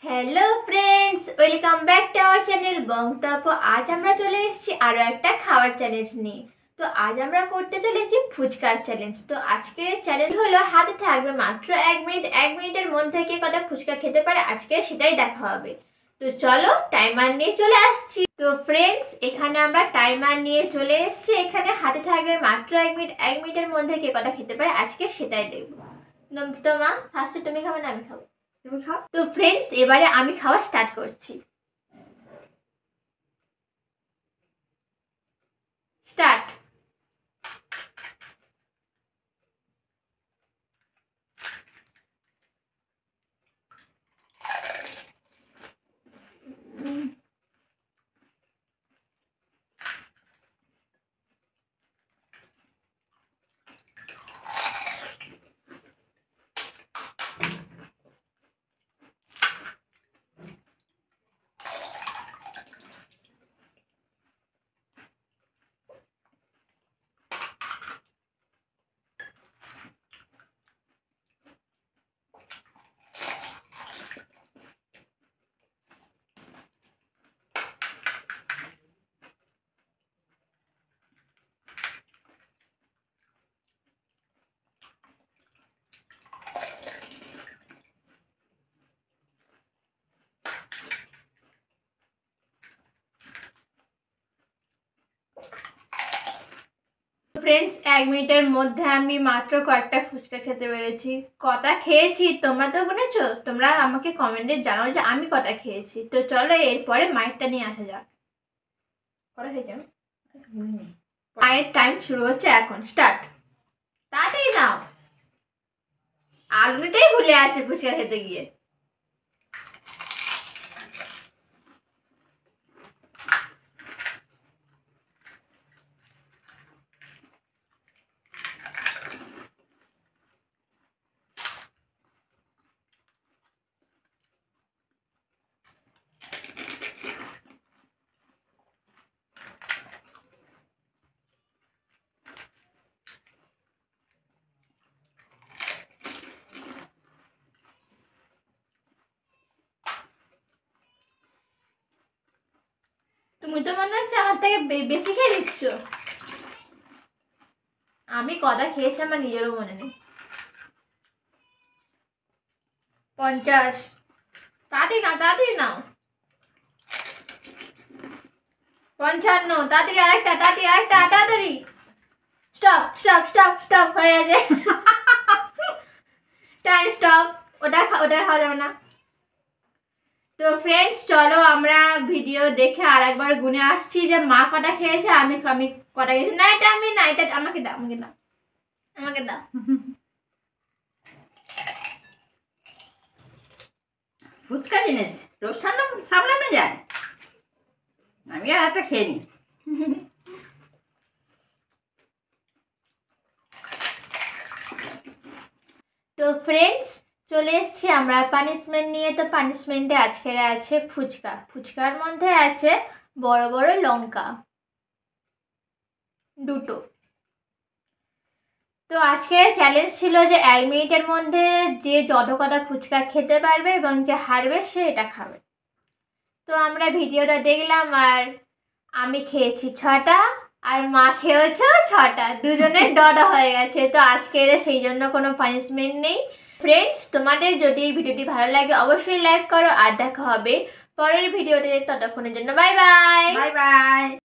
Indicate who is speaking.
Speaker 1: Hello friends, welcome back to our channel Bongtap. আজ আমরা চলে এসেছি আরো একটা খাওয়ার চ্যালেঞ্জ নিয়ে। তো আজ আমরা করতে চলেছি ফুচকার চ্যালেঞ্জ। তো আজকের চ্যালেঞ্জ হলো হাতে থাকবে মাত্র 1 মিনিট। 1 মিনিটের মধ্যে কে কটা ফুচকা খেতে পারে আজকে সেটাই দেখা হবে। তো চলো টাইমার নিয়ে চলে আসছি। তো ফ্রেন্ডস, এখানে আমরা টাইমার নিয়ে চলে এসেছি। এখানে হাতে থাকবে মাত্র 1 মিনিট। 1 মিনিটের মধ্যে কে কটা খেতে পারে আজকে সেটাই দেখবো। তো মা, ফার্স্টে তুমি খাবে না আমি খাবো? তুমি খাও। তো ফ্রেন্ডস, এবারে আমি খাওয়া স্টার্ট করছি। স্টার্ট। ফ্রেন্ডস, 1 মিনিটের মধ্যে আমি মাত্র কয়েকটা ফুচকা খেতে পেরেছি। কটা খেয়েছি তোমরা তো গুনেছো? তোমরা আমাকে কমেন্টে জানাও যে আমি কটা খেয়েছি। তো চলো এরপরে মায়েরটা নিয়ে আসা যাক। কটা খেয়েছি? মায়ের টাইম শুরু হচ্ছে এখন। স্টার্ট। তাড়াতাড়ি নাও, আলুটাই ভুলে আছে ফুচকা খেতে গিয়ে। তুমি তো মনে হচ্ছে আমার থেকে বেশি খেয়ে দিচ্ছ। আমি কটা খেয়েছি আমার নিজেরও মনে নেই। 50। তাড়াতাড়ি নাও, তাড়াতাড়ি নাও। 55। তাড়াতাড়ি আরেকটা, তাড়াতাড়ি আরেকটা, তাড়াতাড়ি। স্টপ স্টপ স্টপ স্টপ, হয়ে গেছে। Time stop. ওটা খাওয়া যাবে না। তো ফ্রেন্ডস, চলো আমরা ভিডিও দেখে আর একবার গুনে আসছি যে মা কটা খেয়েছে, আমি কটা খেয়েছি। না, এটা আমি না, এটা আমাকে দাও, আমাকে দাও, আমাকে দাও।
Speaker 2: ফুচকা জিনিস রোজ সামলানো যায়। আমি আর একটা খেয়ে নি।
Speaker 1: তো ফ্রেন্ডস, চলে এসেছি আমরা পানিশমেন্ট নিয়ে। তো পানিশমেন্টে আজকের আছে ফুচকা। ফুচকার মধ্যে আছে বড় বড় লঙ্কা দুটো। তো আজকের চ্যালেঞ্জ ছিল যে 1 মিনিটের মধ্যে যে যত কটা ফুচকা খেতে পারবে এবং যে হারবে সে এটা খাবে। তো আমরা ভিডিওটা দেখলাম আর আমি খেয়েছি 6টা আর মা খেয়েছে 6টা। দুজনের ডডা হয়ে গেছে। তো আজকের সেই জন্য কোনো পানিশমেন্ট নেই। ফ্রেন্ডস, তোমাদের যদি এই ভিডিওটি ভালো লাগে অবশ্যই লাইক করো। আর দেখা হবে পরের ভিডিওতে। ততক্ষণের জন্য বাই বাই।
Speaker 2: Bye bye.